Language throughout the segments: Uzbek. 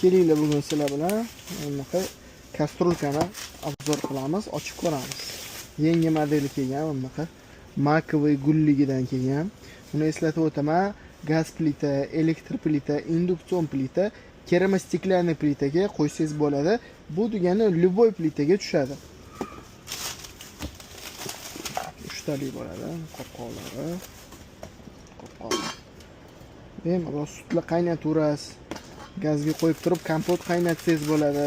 Kelinglar bugun sizlar bilan bunaqa kastrulkani obzor qilamiz, ochib ko'ramiz. Yangi modeli kelgan bunaqa makovый gulligidan kelgan. Buni eslatib o'taman, gaz plita, elektr plita, induksion plita, keramostiklarni plitaga qo'ysangiz bo'ladi. Bu degani любой plitaga tushadi. 3 tali bo'ladi, qopqoqlari. Bemalol sutla qaynataverasiz. Gazga qo'yib turib kompot qaynatsangiz bo'ladi.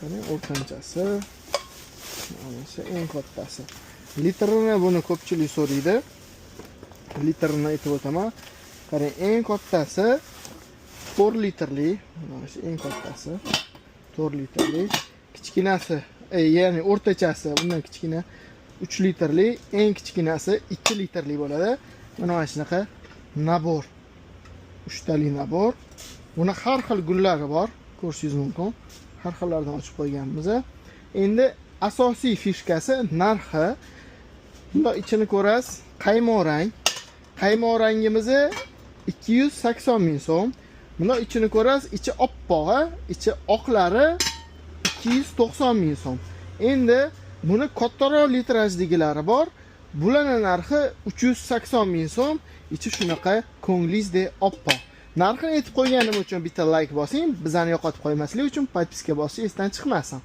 Qani o'rtanchasi, mana eng kattasi. Litrini buni ko'pchilik so'raydi. Litrini aytib o'taman. Qarang, eng kattasi 4 litrli, mana shu eng kattasi 4 litrli, kichkinasi, ya'ni o'rtachasi bundan kichkina 3 litrli, eng kichkinasi 2 litrli bo'ladi. Mana shunaqa nabor. 3 tali nabor. Buni har xil gullari bor, ko'rishingiz mumkin. Har xillardan ochib qo'yganmiz. Endi asosiy fishkasi narxi. Bunda ichini ko'rasiz, qaymoq rang. Qaymoq rangimiz 280 ming so'm. Bunda ichini ko'rasiz, ichi oppoq, ichi oqlari 290 ming so'm. Endi buni kattaroq litrajligilari bor. Bularning narxi 380 ming so'm. Ichi shunaqa ko'nglingizdek oppoq. Narxini aytib qo'yganim uchun bitta like bosing, bizani yo'qotib qo'ymaslik uchun podpiska bosish esdan chiqmasin.